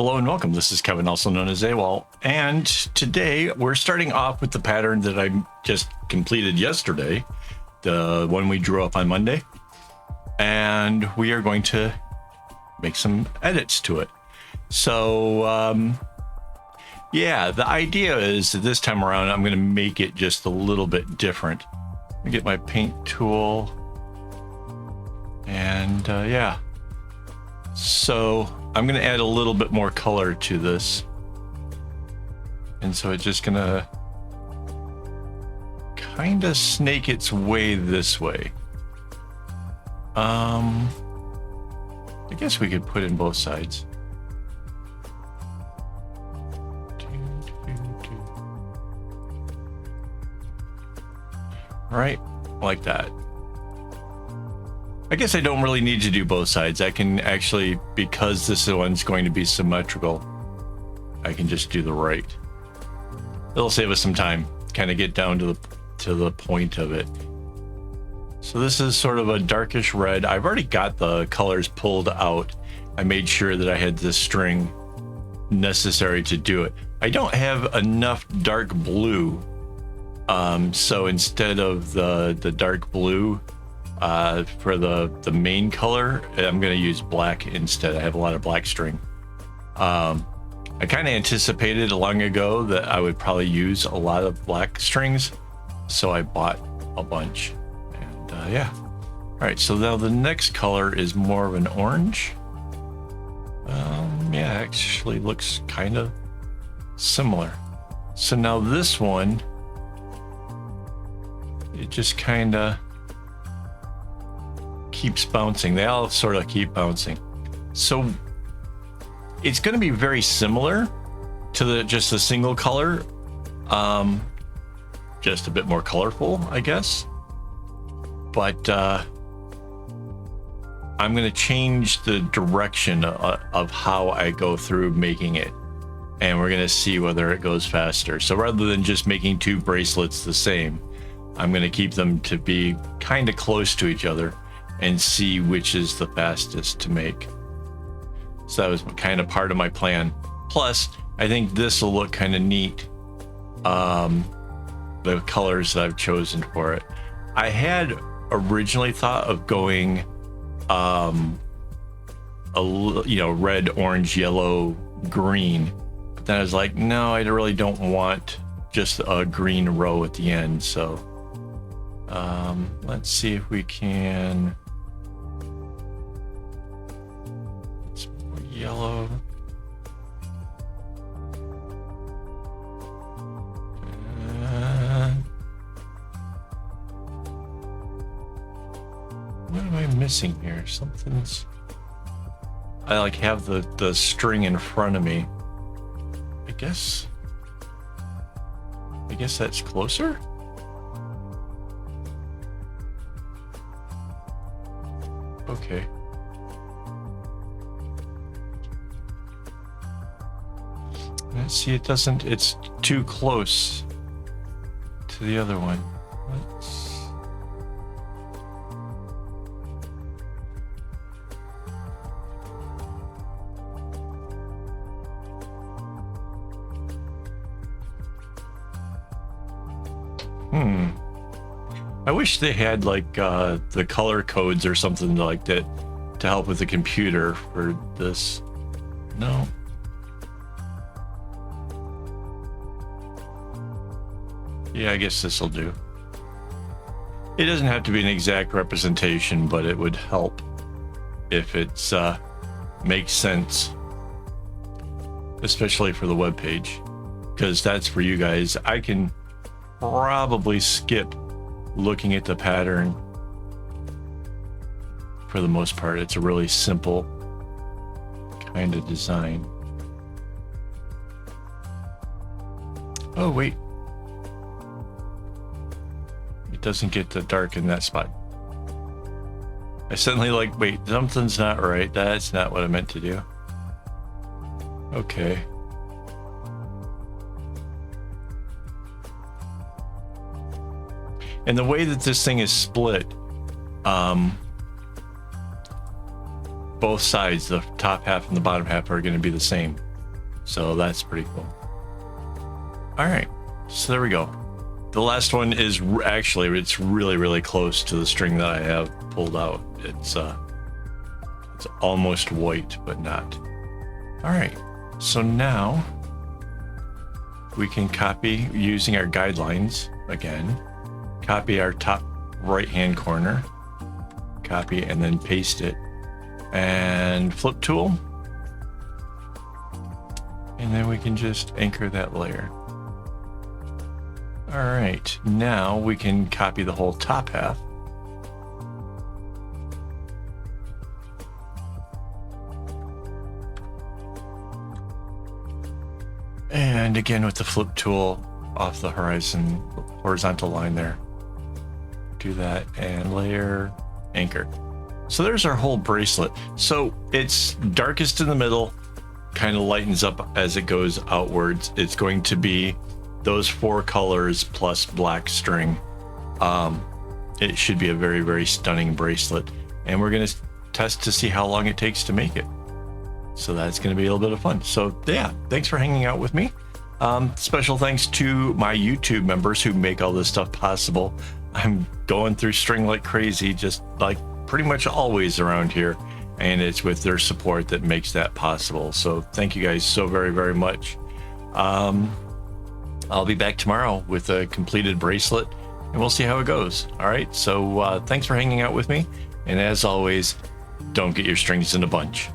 Hello and welcome. This is Kevin, also known as AWOL, and today we're starting off with the pattern that I just completed yesterday, the one we drew up on Monday, and we are going to make some edits to it. So yeah, the idea is that this time around I'm going to make it just a little bit different. Let me get my paint tool, and yeah, so I'm going to add a little bit more color to this. And so it's just going to kind of snake its way this way. I guess we could put in both sides. All right, like that. I guess I don't really need to do both sides. I can actually, because this one's going to be symmetrical, I can just do the right. It'll save us some time, kind of get down to the point of it. So this is sort of a darkish red. I've already got the colors pulled out. I made sure that I had the string necessary to do it. I don't have enough dark blue. So instead of the dark blue, for the main color, I'm going to use black instead. I have a lot of black string. I kind of anticipated long ago that I would probably use a lot of black strings, so I bought a bunch. And yeah. All right, so now the next color is more of an orange. Yeah, actually looks kind of similar. So now this one, it just kind of keeps bouncing. They all sort of keep bouncing. So it's going to be very similar to just a single color, just a bit more colorful, I guess. But I'm going to change the direction of how I go through making it, and we're going to see whether it goes faster. So rather than just making two bracelets the same, I'm going to keep them to be kind of close to each other and see which is the fastest to make. So that was kind of part of my plan. Plus, I think this will look kind of neat. The colors that I've chosen for it. I had originally thought of going, red, orange, yellow, green. But then I was like, no, I really don't want just a green row at the end. So let's see if we can. Yellow. What am I missing here? Something's. I like have the string in front of me. I guess that's closer. Okay. Let's see, it's too close to the other one. I wish they had like the color codes or something like that to help with the computer for this. No. Yeah, I guess this will do. It doesn't have to be an exact representation, but it would help if it's makes sense, especially for the web page, because that's for you guys. I can probably skip looking at the pattern for the most part. It's a really simple kind of design. Oh, wait. Doesn't get the dark in that spot. I suddenly like, wait, something's not right. That's not what I meant to do. Okay. And the way that this thing is split, both sides, the top half and the bottom half, are going to be the same. So that's pretty cool. All right, so there we go. The last one is actually, it's really, really close to the string that I have pulled out. It's almost white, but not. All right, so now we can copy using our guidelines again, copy our top right-hand corner, copy and then paste it, and flip tool. And then we can just anchor that layer. All right, now we can copy the whole top half. And again with the flip tool off the horizontal line there. Do that and layer, anchor. So there's our whole bracelet. So it's darkest in the middle, kind of lightens up as it goes outwards. It's going to be those 4 colors plus black string. It should be a very, very stunning bracelet. And we're going to test to see how long it takes to make it. So that's going to be a little bit of fun. So yeah, thanks for hanging out with me. Special thanks to my YouTube members who make all this stuff possible. I'm going through string like crazy, just like pretty much always around here. And it's with their support that makes that possible. So thank you guys so very, very much. I'll be back tomorrow with a completed bracelet and we'll see how it goes. All right. So thanks for hanging out with me. And as always, don't get your strings in a bunch.